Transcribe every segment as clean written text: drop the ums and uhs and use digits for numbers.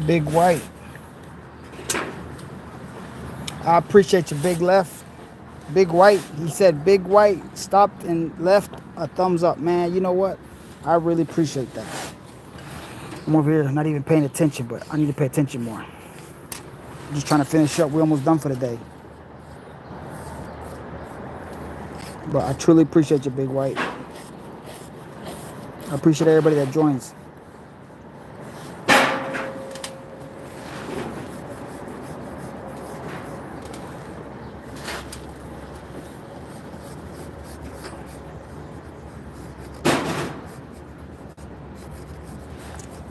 Big White. I appreciate you, Big Left. Big White. He said Big White stopped and left a thumbs up. Man, you know what? I really appreciate that. I'm over here not even paying attention, but I need to pay attention more. I'm just trying to finish up. We're almost done for the day. But I truly appreciate you, Big White. I appreciate everybody that joins.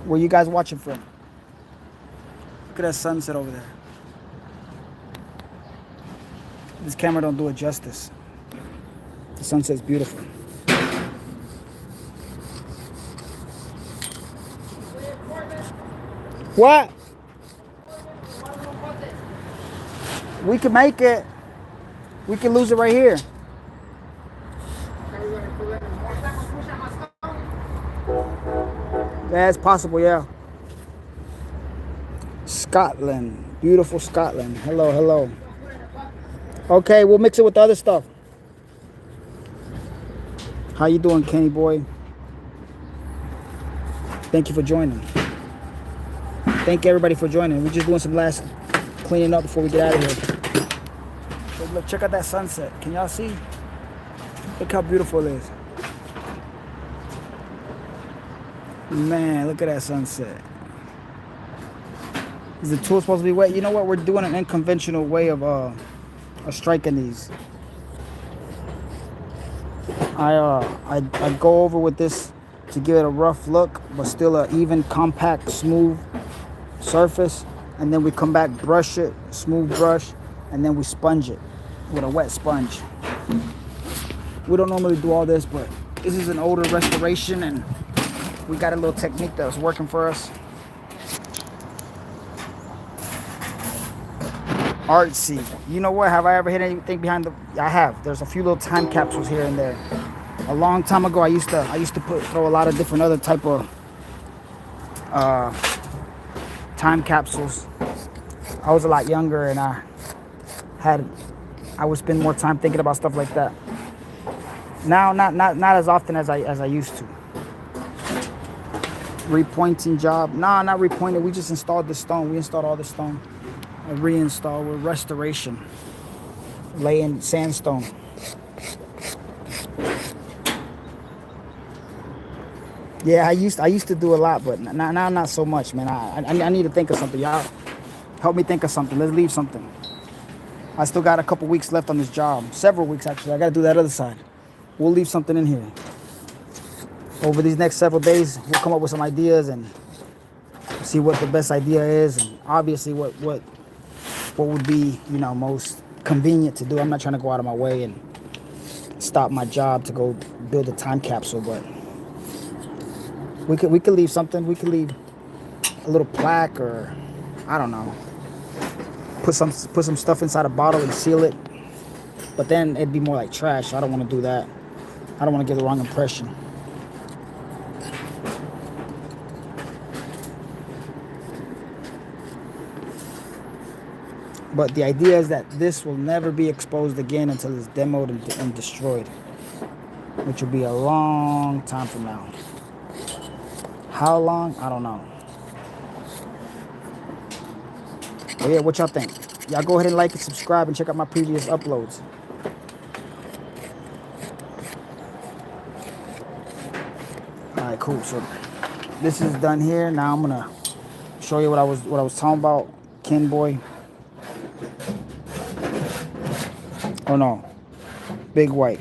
Where you guys watching from? Look at that sunset over there. This camera don't do it justice. The sunset's beautiful. What? We can make it. We can lose it right here. Yeah, it's possible, yeah. Scotland. Beautiful Scotland. Hello, hello. Okay, we'll mix it with the other stuff. How you doing, Kenny boy? Thank you for joining. Thank everybody for joining. We're just doing some last cleaning up before we get out of here. So look, check out that sunset. Can y'all see? Look how beautiful it is. Man, look at that sunset. Is the tool supposed to be wet? You know what? We're doing an unconventional way of striking these. I go over with this to give it a rough look, but still an even, compact, smooth surface. And then we come back, brush it, smooth brush, and then we sponge it with a wet sponge. We don't normally do all this, but this is an older restoration, and we got a little technique that was working for us. Artsy. You know what? Have I ever hit anything behind the? I have. There's a few little time capsules here and there. A long time ago, I used to throw a lot of different other type of time capsules. I was a lot younger, and I would spend more time thinking about stuff like that. Now, not as often as I used to. Repointing job. Nah, not repointed. We just installed the stone. We installed all the stone. I reinstalled with restoration. Laying sandstone. Yeah, I used to do a lot, but now not so much, man. I need to think of something. Y'all help me think of something. Let's leave something. I still got a couple weeks left on this job. Several weeks, actually. I got to do that other side. We'll leave something in here. Over these next several days, we'll come up with some ideas and see what the best idea is, and obviously what would be, most convenient to do. I'm not trying to go out of my way and stop my job to go build a time capsule, but we could leave something. We could leave a little plaque, or I don't know. Put some stuff inside a bottle and seal it. But then it'd be more like trash. I don't want to do that. I don't want to give the wrong impression. But the idea is that this will never be exposed again until it's demoed and destroyed, which will be a long time from now. How long? I don't know. But yeah, what y'all think? Y'all go ahead and like and subscribe and check out my previous uploads. All right, cool. So this is done here. Now I'm gonna show you what I was talking about, Ken boy. Oh no, Big White.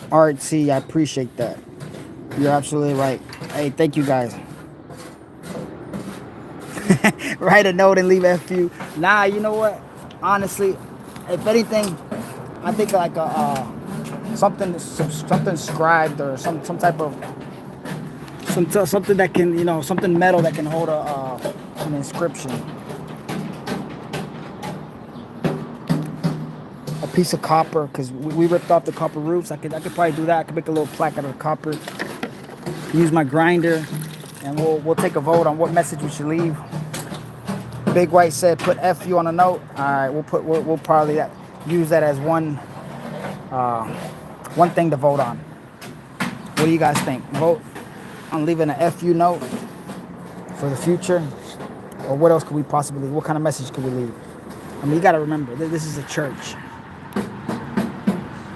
Artsy, I appreciate that. You're absolutely right. Hey, thank you guys. Write a note and leave FU. Nah, you know what? Honestly, if anything, I think like something scribed, or some type of something that can, something metal that can hold an inscription. A piece of copper, because we ripped off the copper roofs. I could probably do that. I could make a little plaque out of the copper. Use my grinder, and we'll take a vote on what message we should leave. Big White said put FU on a note. All right, we'll probably use that as one thing to vote on. What do you guys think? Vote on leaving a FU note for the future, or what else could we possibly leave? What kind of message could we leave? I mean, you got to remember, this is a church.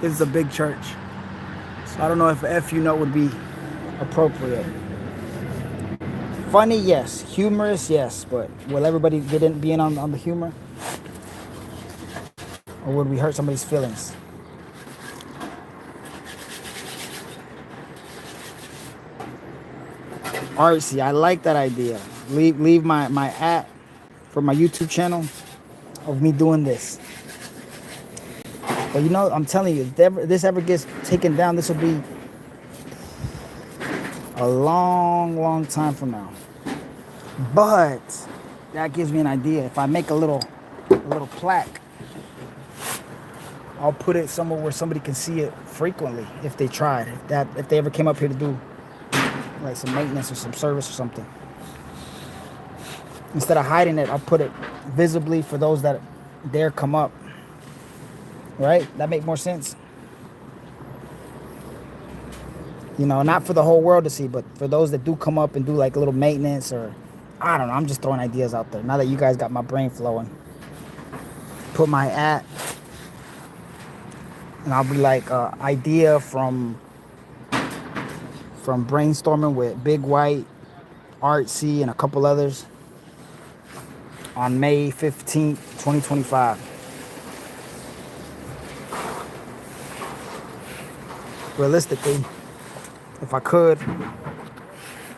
This is a big church. So I don't know if a FU note would be appropriate. Funny, yes. Humorous, yes. But will everybody be in on the humor? Or would we hurt somebody's feelings? Artsy, I like that idea. Leave my @ for my YouTube channel of me doing this. But you know, I'm telling you, if this ever gets taken down, this will be a long time from now. But that gives me an idea. If I make a little plaque, I'll put it somewhere where somebody can see it frequently if they tried. If they ever came up here to do like some maintenance or some service or something. Instead of hiding it, I'll put it visibly for those that dare come up. Right? That make more sense? You know, not for the whole world to see, but for those that do come up and do like a little maintenance, or I don't know. I'm just throwing ideas out there. Now that you guys got my brain flowing. Put my @ and I'll be like idea from brainstorming with Big White, Artsy, and a couple others on May 15th, 2025. Realistically, if I could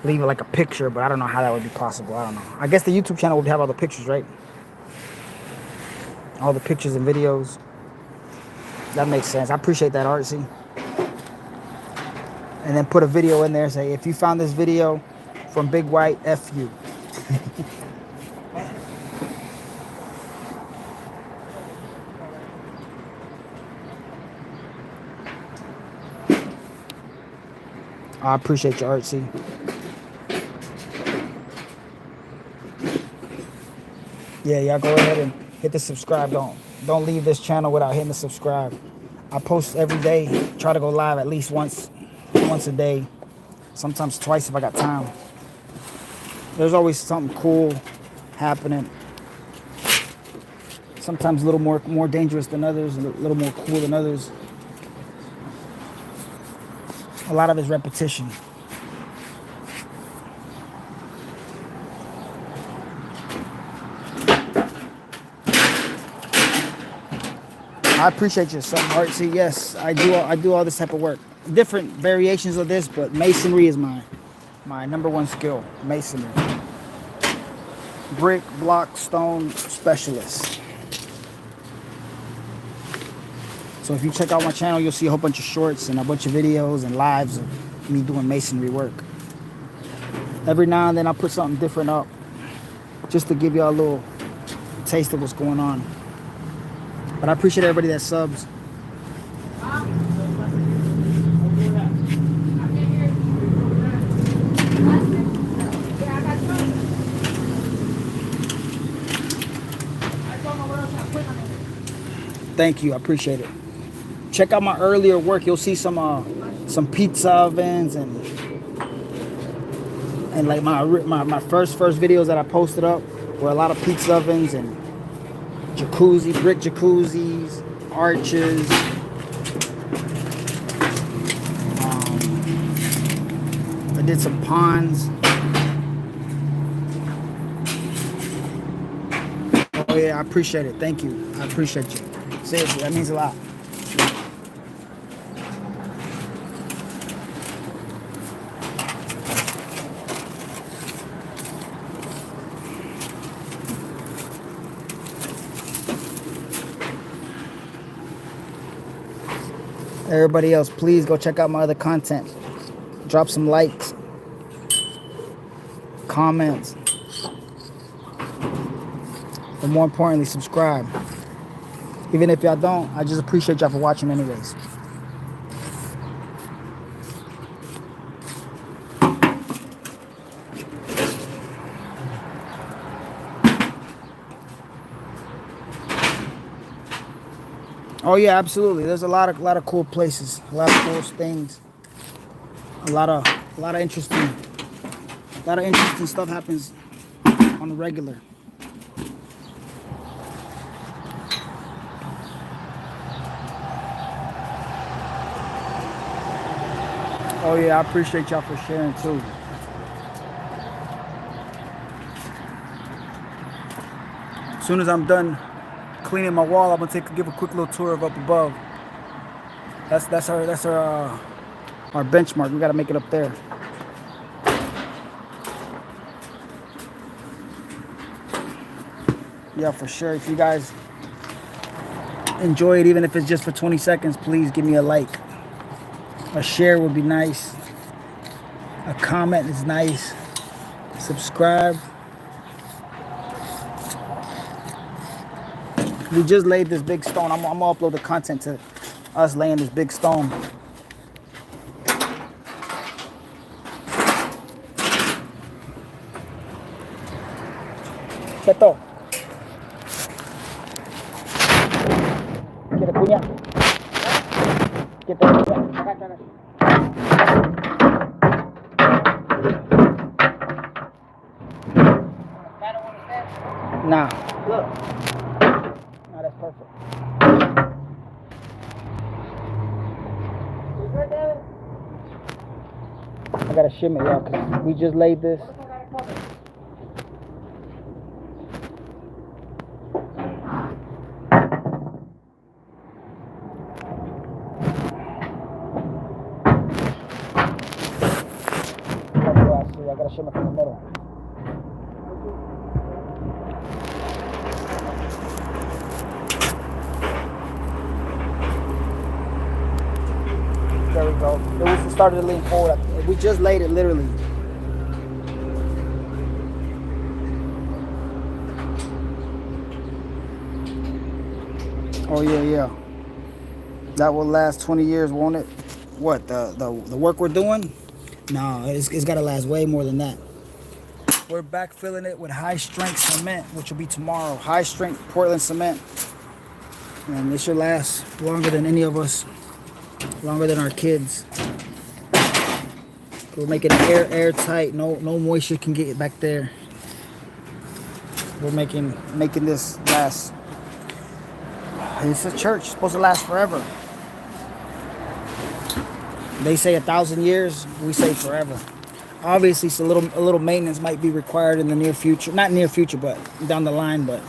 leave it like a picture, but I don't know how that would be possible. I don't know. I guess the YouTube channel would have all the pictures, right? All the pictures and videos. That makes sense. I appreciate that, Artsy. And then put a video in there and say, if you found this video from Big White, F you. I appreciate you, Artsy. Yeah, y'all go ahead and hit the subscribe. Don't leave this channel without hitting the subscribe. I post every day. Try to go live at least once a day. Sometimes twice if I got time. There's always something cool happening. Sometimes a little more dangerous than others, a little more cool than others. A lot of it's repetition. I appreciate your son, Artsy. Yes, I do all this type of work. Different variations of this, but masonry is my #1 skill. Masonry. Brick, block, stone specialist. So if you check out my channel, you'll see a whole bunch of shorts and a bunch of videos and lives of me doing masonry work. Every now and then I'll put something different up just to give y'all a little taste of what's going on. But I appreciate everybody that subs. Thank you, I appreciate it. Check out my earlier work. You'll see some pizza ovens and like my first videos that I posted up were a lot of pizza ovens and brick jacuzzis, arches. I did some ponds. Oh yeah, I appreciate it. Thank you. I appreciate you. Seriously, that means a lot. Everybody else, please go check out my other content. Drop some likes, comments, but more importantly, subscribe. Even if y'all don't, I just appreciate y'all for watching anyways. Oh yeah, absolutely. There's a lot of cool places, a lot of cool things, a lot of interesting stuff happens on the regular. Oh yeah, I appreciate y'all for sharing too. As soon as I'm done cleaning my wall, I'm gonna give a quick little tour of up above. That's our benchmark. We gotta make it up there. Yeah, for sure. If you guys enjoy it, even if it's just for 20 seconds, please give me a like. A share would be nice. A comment is nice. Subscribe. We just laid this big stone. I'm gonna upload the content to us laying this big stone. Beto. ¿Quiere puña? ¿Quiere puña? Nah. Look. Nah, that's perfect. I gotta shim it, y'all, because we just laid this. I gotta shim it from the middle. There we go. It was the start of the lean forward. We just laid it literally. Oh yeah. That will last 20 years, won't it? What, the work we're doing? No, it's gotta last way more than that. We're backfilling it with high strength cement, which will be tomorrow. High strength Portland cement. And this should last longer than any of us, longer than our kids. We're making it airtight. No moisture can get back there. We're making this last. It's a church. It's supposed to last forever. They say 1,000 years. We say forever. Obviously, a little maintenance might be required in the near future. Not near future, but down the line. But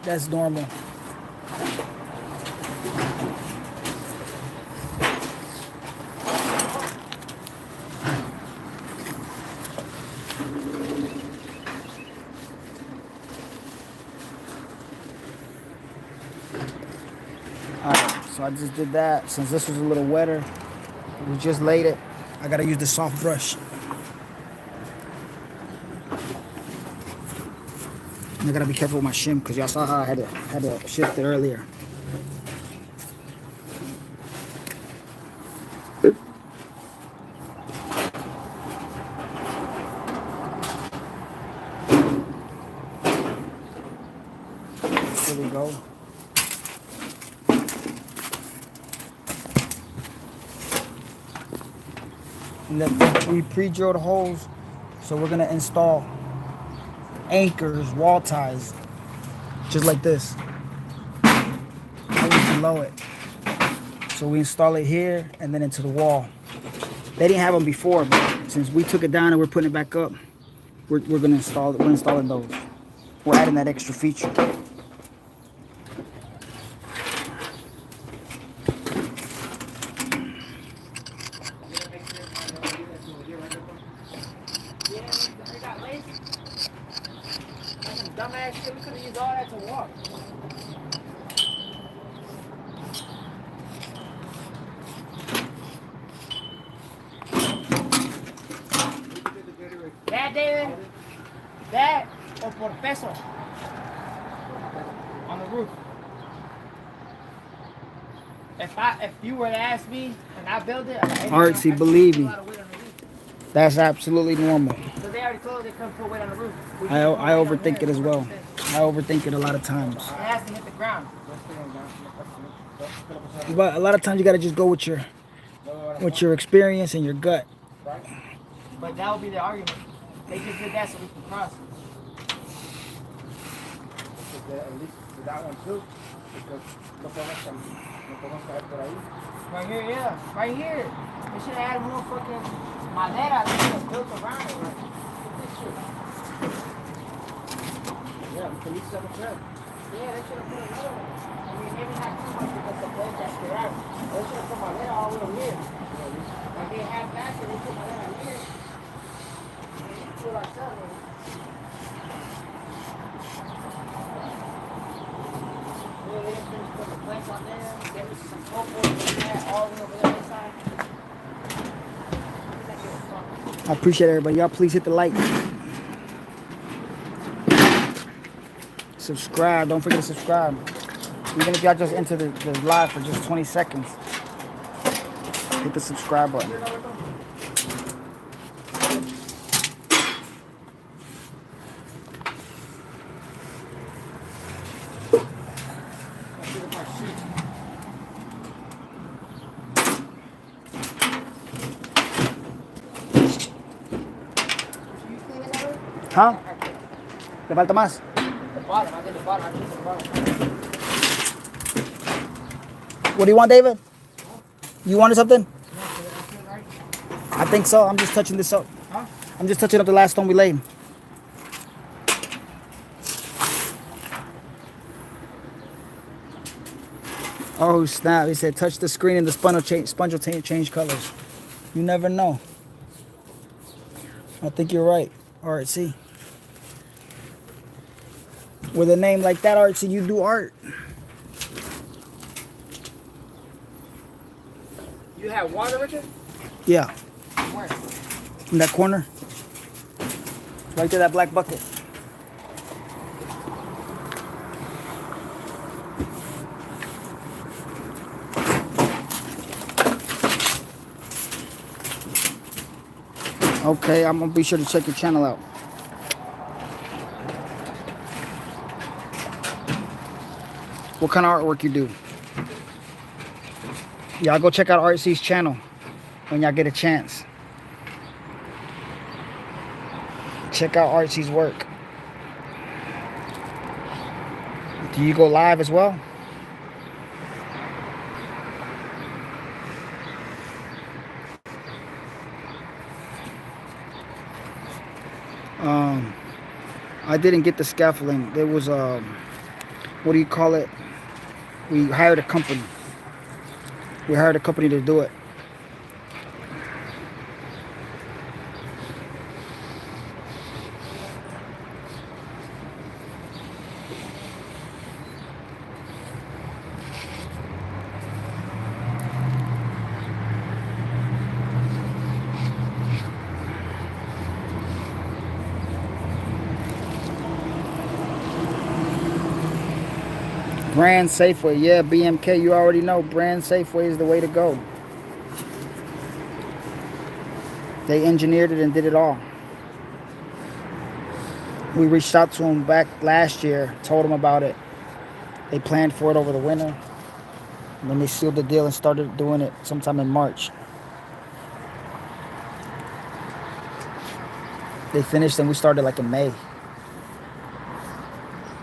that's normal. Alright, so I just did that. Since this was a little wetter, we just laid it. I gotta use the soft brush. I gotta be careful with my shim because y'all saw how I had to shift it earlier. Here we go. And then we pre-drilled holes, so we're gonna install anchors, wall ties, just like this, always below it. So we install it here and then into the wall. They didn't have them before, but since we took it down and we're putting it back up, we're gonna install it. We're installing those. We're adding that extra feature. Dumbass shit, we could have used all that to walk. That, David? That or por peso? if you were to ask me and I build it, Artsy, believe me. That's absolutely normal. So they already told they couldn't put weight on the roof. I overthink it as well. I overthink it a lot of times. It has to hit the ground. But a lot of times you gotta just go with your experience and your gut. Right? But that would be the argument. They just did that so we can cross. At least for that one too. Because right here, yeah. Right here. They should have had more fucking madera. They should have built around it. Right? Yeah, we can leave some trail. Yeah, they should have put another one. I mean, maybe not too much because the boat that's there. They should have put madera all over here. Like they have back and they put madera here. And put ourselves. I appreciate everybody. Y'all please hit the like. Subscribe. Don't forget to subscribe. Even if y'all just enter the live for just 20 seconds. Hit the subscribe button. Huh? ¿Le falta más? What do you want, David? You wanted something? I think so. I'm just touching this up. I'm just touching up the last stone we laid. Oh snap! He said, "Touch the screen and the sponge will change colors." You never know. I think you're right. Artsy. With a name like that, Artsy, you do art. You have water, Richard? Yeah. Where? In that corner. Right there, that black bucket. Okay, I'm gonna be sure to check your channel out. What kind of artwork you do? Y'all go check out Artsy's channel when y'all get a chance. Check out Artsy's work. Do you go live as well? I didn't get the scaffolding. There was what do you call it? We hired a company. We hired a company to do it. Brand Safeway, yeah, BMK, you already know. Brand Safeway is the way to go. They engineered it and did it all. We reached out to them back last year, told them about it. They planned for it over the winter. And then they sealed the deal and started doing it sometime in March. They finished and we started like in May.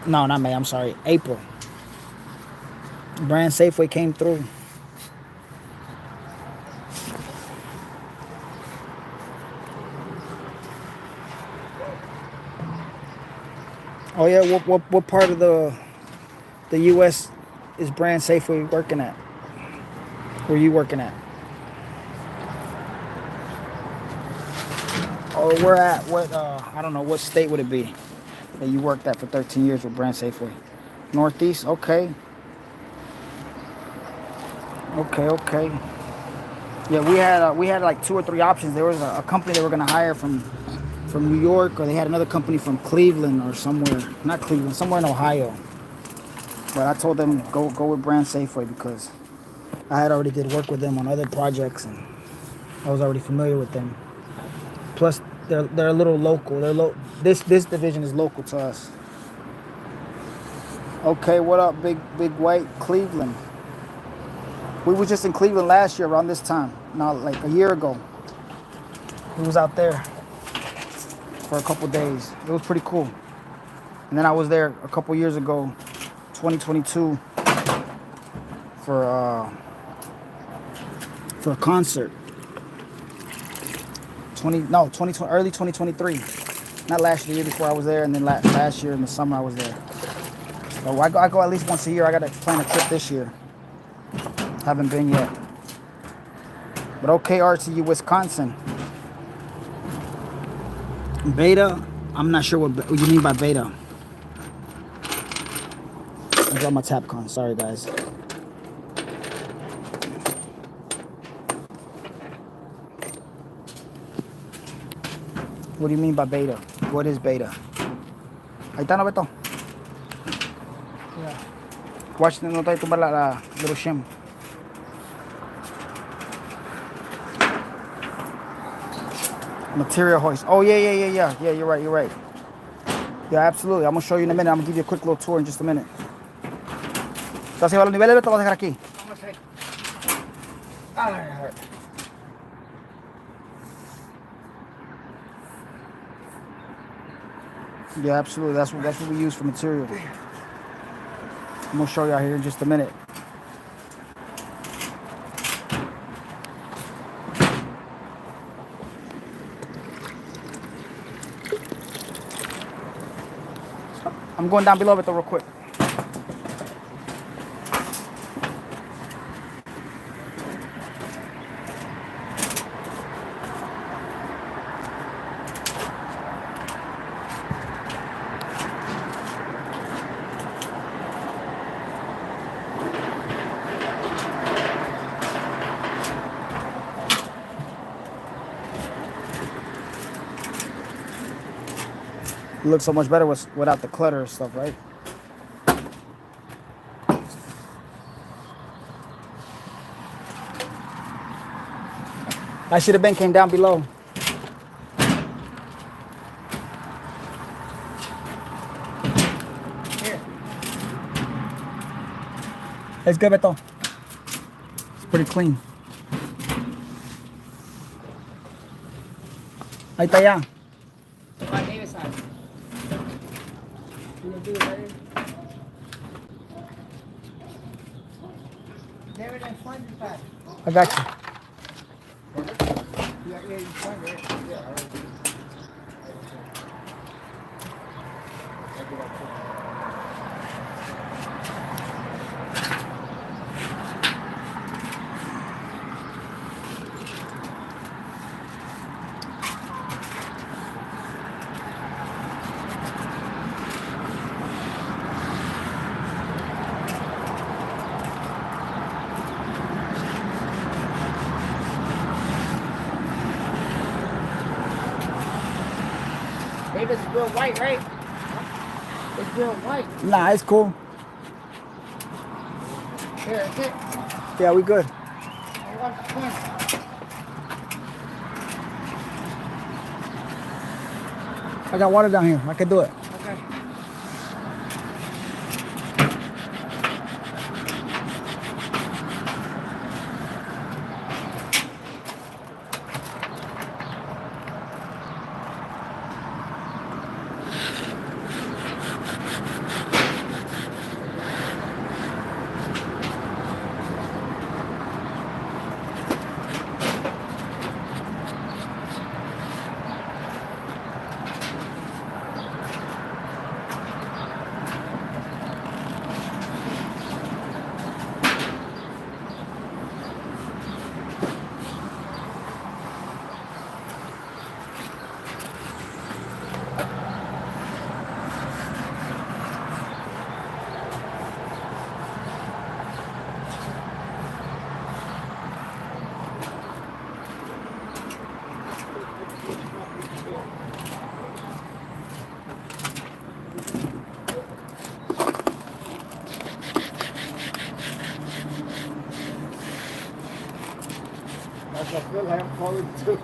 No, not May, I'm sorry, April. Brand Safeway came through. Oh yeah, what part of the U.S. is Brand Safeway working at? Where are you working at? Or where at? What? I don't know. What state would it be that you worked at for 13 years with Brand Safeway? Northeast. Okay. Okay. Yeah, we had like 2 or 3 options. There was a company they were gonna hire from New York, or they had another company from Cleveland or somewhere. Not Cleveland, somewhere in Ohio. But I told them go with Brand Safeway because I had already did work with them on other projects, and I was already familiar with them. Plus, they're a little local. This division is local to us. Okay, what up, big white Cleveland? We was just in Cleveland last year around this time. Not like a year ago. We was out there for a couple days. It was pretty cool. And then I was there a couple years ago, 2022, for a concert. 2020, early 2023. Not last year, the year before I was there, and then last year in the summer I was there. So I go at least once a year. I got to plan a trip this year. Haven't been yet. But okay, RTU, Wisconsin. Beta, I'm not sure what you mean by beta. I dropped my TapCon, sorry guys. What do you mean by beta? What is beta? Ahí está, no, Beto. Yeah. Watch, no tayo tumba la little shim. Material hoist. Oh, yeah. Yeah, you're right. Yeah, absolutely. I'm going to show you in a minute. I'm going to give you a quick little tour in just a minute. ¿Estás llevando los niveles, Beto? Lo vas a dejar aquí. Vamos a ver. Ah, Yeah, absolutely. That's what we use for material. I'm going to show y'all here in just a minute. I'm going down below it though real quick. It looks so much better without the clutter and stuff, right? I should have came down below. here. It's good, Beto. It's pretty clean. Ahí está ya. My neighbor's house. You gonna do it right here? There it is, find it back. I got you. Yeah, you find it. Yeah, all right. Maybe it's real white, right? It's real white. Nah, it's cool. Here, that's it. Yeah, we good. I want the corner. I got water down here. I can do it. Okay. I feel like I'm falling too.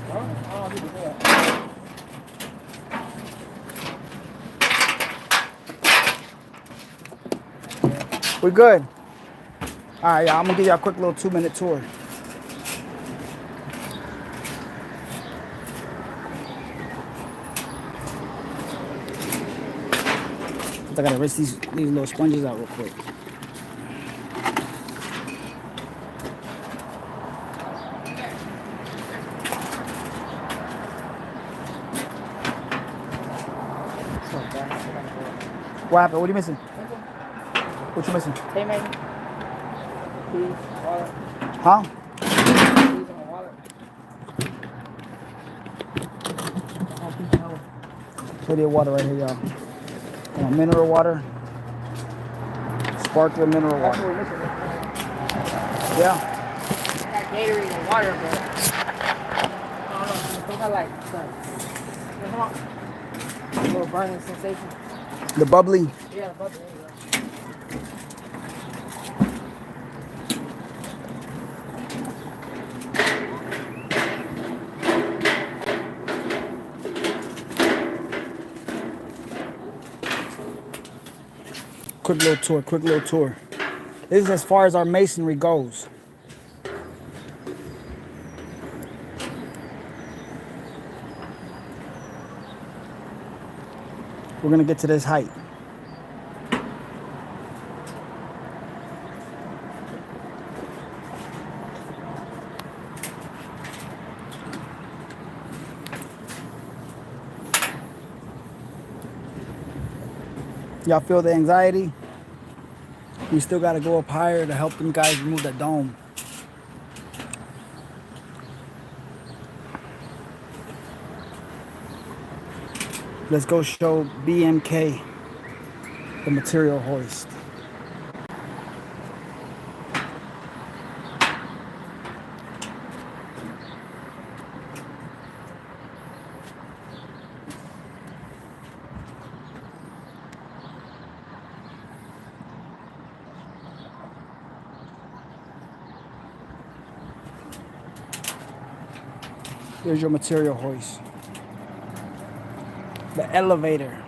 Huh? I don't need to do that. We good. All right, yeah, I'm gonna give you a quick little 2-minute tour. I gotta rinse these little sponges out real quick. What happened? What are you missing? What you missing? Hey, man. Please, water. Huh? Please, on water. Plenty of water right here, y'all. Mineral water. Sparkling mineral That's water. what we're missing. Yeah. I got Gatorade and water, but I don't know. It's kind of like a little burning sensation. The bubbly. Yeah, but there you go. Quick little tour. This is as far as our masonry goes. We're gonna get to this height. Y'all feel the anxiety? We still gotta go up higher to help them guys remove that dome. Let's go show BMK the material hoist. Here's your material hoist. The elevator.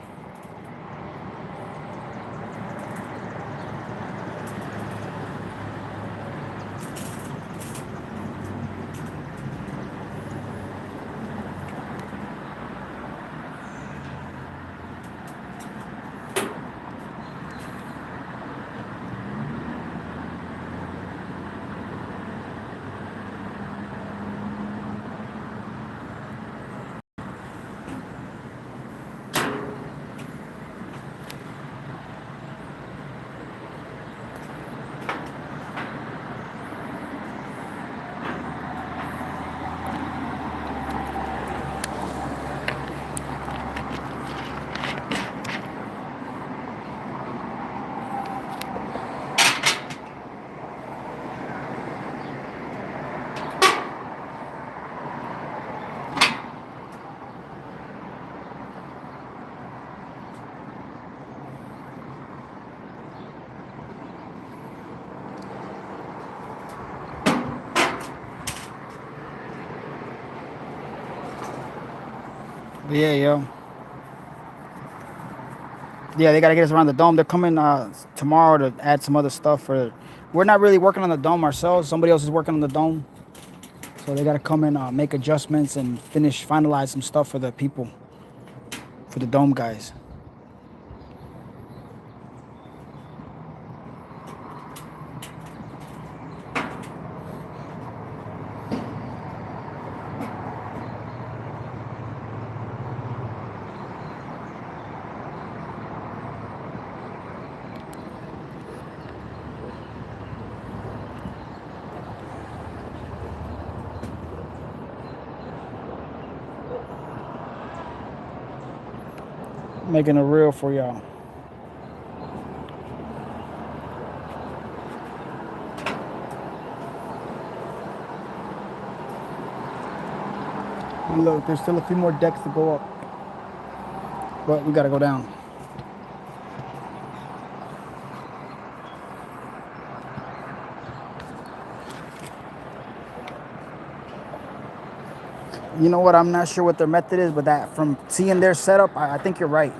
Yeah, yo. Yeah, they gotta get us around the dome. They're coming tomorrow to add some other stuff for. We're not really working on the dome ourselves. Somebody else is working on the dome, so they gotta come and make adjustments and finalize some stuff for the people, for the dome guys. Making it real for y'all. And look, there's still a few more decks to go up, but we gotta go down. You know what? I'm not sure what their method is, but that from seeing their setup, I think you're right.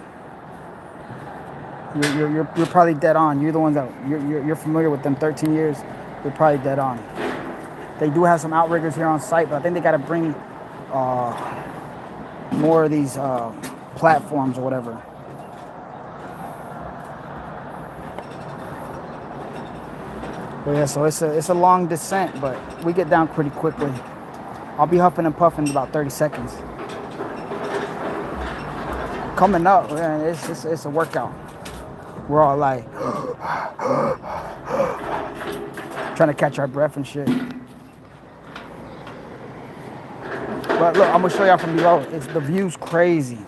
You're probably dead on. You're the ones that you're familiar with them 13 years. You're probably dead on. They do have some outriggers here on site, but I think they got to bring more of these platforms or whatever. But yeah, so it's a long descent, but we get down pretty quickly. I'll be huffing and puffing in about 30 seconds. Coming up, man, it's a workout. We're all like trying to catch our breath and shit. But look, I'm gonna show y'all from below. The view's crazy.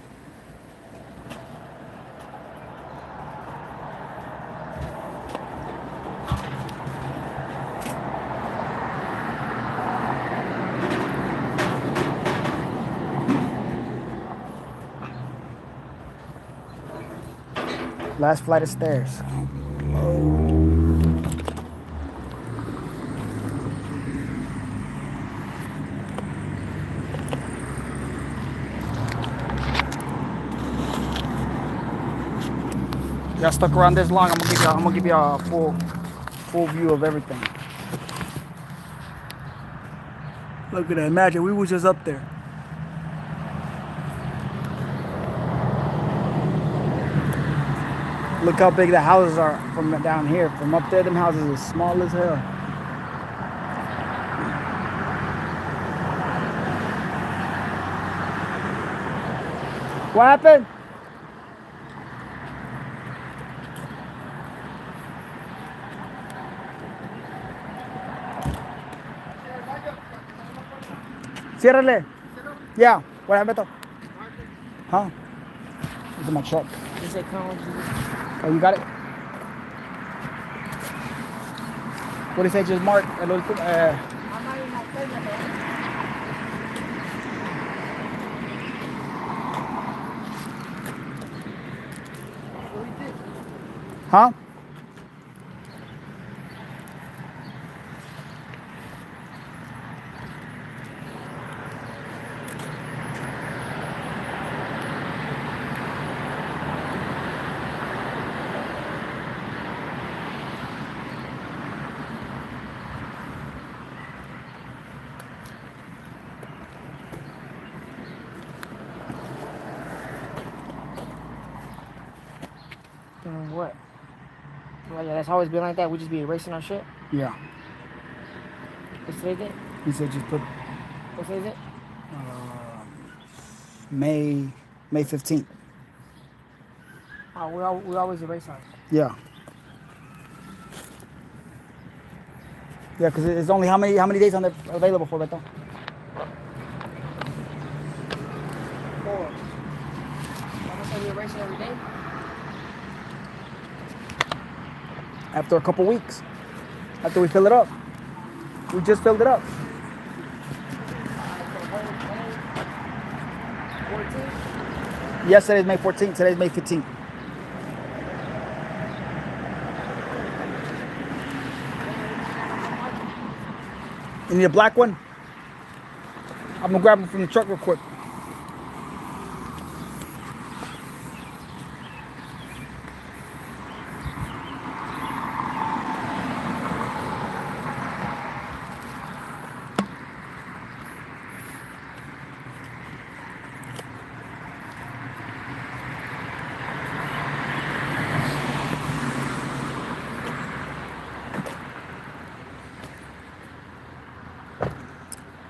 Last flight of stairs. Y'all stuck around this long, I'm gonna give y'all a full view of everything. Look at that. Imagine we was just up there. Look how big the houses are from down here. From up there, them houses are small as hell. What happened? Ciérrale. Yeah. What happened? Huh? It's in my truck. You said come. Oh, you got it? What do you say? Just mark a little bit. Huh? What? Well, yeah, that's always been like that. We just be erasing our shit. Yeah. What's today's date? He said just put What day is it? May 15th. Oh, we always erase ours. Yeah. Yeah, because it's only how many days on there available for, Beto? 4. I'm gonna say we erase it every day. After a couple weeks. After we fill it up. We just filled it up. 14. Yesterday's May 14th. Today's May 15th. You need a black one? I'm gonna grab them from the truck real quick.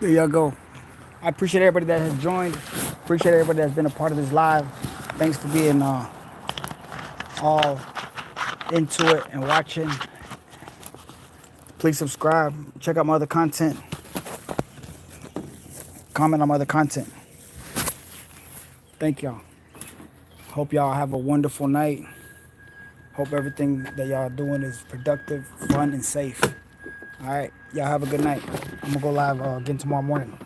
There y'all go. I appreciate everybody that has joined. Appreciate everybody that's been a part of this live. Thanks for being all into it and watching. Please subscribe. Check out my other content. Comment on my other content. Thank y'all. Hope y'all have a wonderful night. Hope everything that y'all doing is productive, fun, and safe. All right. Y'all have a good night. I'm going to go live again tomorrow morning.